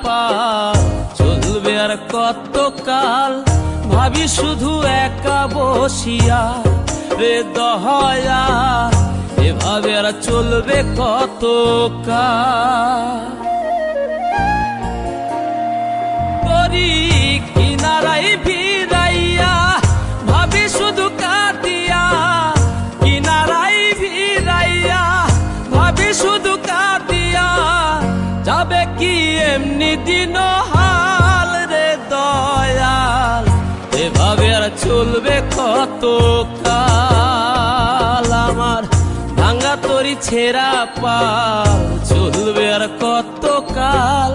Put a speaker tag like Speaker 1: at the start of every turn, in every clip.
Speaker 1: পাল, চলবে আর কত কাল, ভাবি শুধু একা বসিয়া রে দয়াল, এভাবে আর চলবে কত কাল। তরি কিনারাই ভিড়াইয়া ভাবি শুধু কাঁদিয়া, কিনারাই ভিড়াইয়া ভাবি শুধু কাঁদিয়া, যাবে কি এমনি দিন হাল রে দয়াল, এভাবে আর চলবে কত কাল। আমার ভাঙা তরি ছেঁড়া পাল, চলবে আর কত কাল,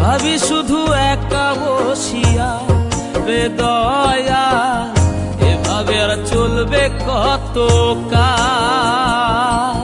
Speaker 1: ভাবি শুধু একা বসিয়া রে দয়াল, এভাবে আর চলবে কত কাল।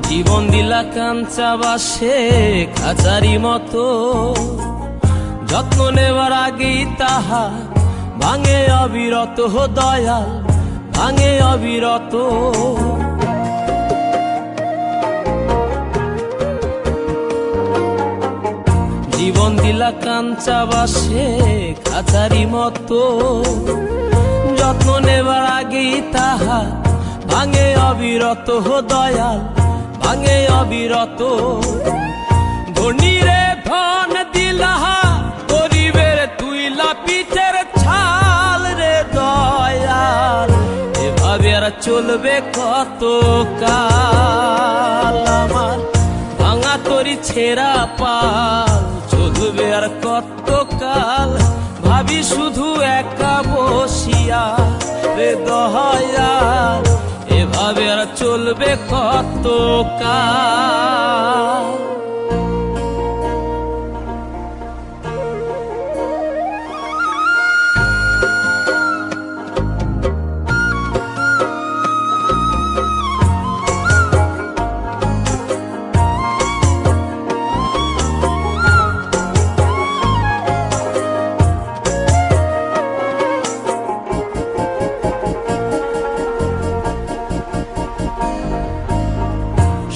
Speaker 1: জীবন দিলা কাঞ্চা বাসে খাঁচারি মতো, যত্ন নেবার আগেই তাহা ভাঙে অবিরত দয়াল, ভাঙে অবিরত। জীবন দিলা কাঞ্চা বাসে খাঁচারি মতো, যত্ন নেবার আগেই তাহা ভাঙে অবিরত দয়াল, ভাঙে অবিরত। ধনীরে ধন দিলা, গরিবের তুইলা পিঠের ছাল রে দয়াল, এভাবে আর চলবে কত কাল। আমার ভাঙা তরি ছেঁড়া পাল, চলবে আর কত কাল, ভাবি শুধু একা বসিয়া রে দয়াল, এভাবে আর চলবে কত কাল।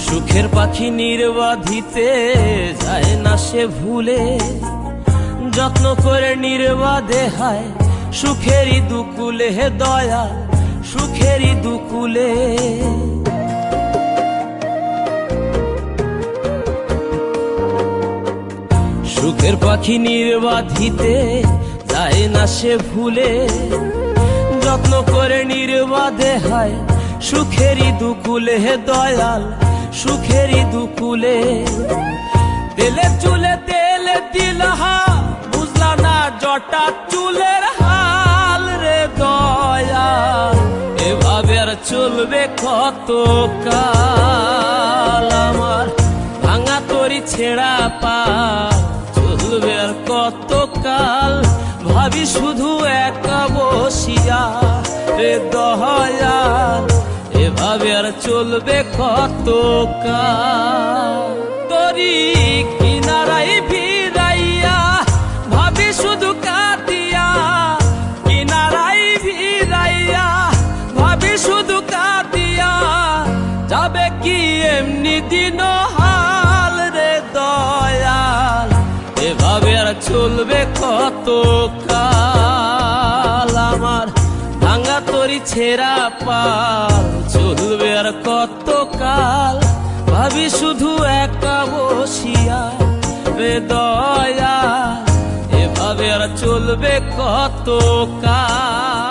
Speaker 1: সুখের পাখি নির্বাধিতে যায় না সে ভুলে, যত্ন করে নির্বাধে হায় সুখেরই দুকুলে হে দয়াল, সুখেরই দুকুলে। সুখের পাখি নির্বাধিতে যায় না সে ভুলে, যত্ন করে নির্বাধে হায় সুখেরই দুকুলে হে দয়াল, সুখেরই দুকুলে। তেলে চুলে তেল দিলহা, বুঝলা না জটা চুলের হাল রে দয়াল, এভাবে আর চলবে কত কাল। আমার ভাঙা তরি ছেঁড়া পাল, চলবে আর কত কাল, ভাবি শুধু একা বসিয়া রে দয়াল, এভাবে আর চলবে কত কাল। তরি কিনারাই ভিড়াইয়া ভাবি শুধু কাঁদিয়া, কিনারাই ভিড়াইয়া ভাবি শুধু কাঁদিয়া, যাবে কি এমনি দিন হাল রে দয়াল, এভাবে আর চলবে কত কাল। আমার ভাঙা তরি ছেঁড়া পাল, চলবে আর কত কাল, ভাবি শুধু একা বসিয়া রে দয়াল, এভাবে আর চলবে কত কাল।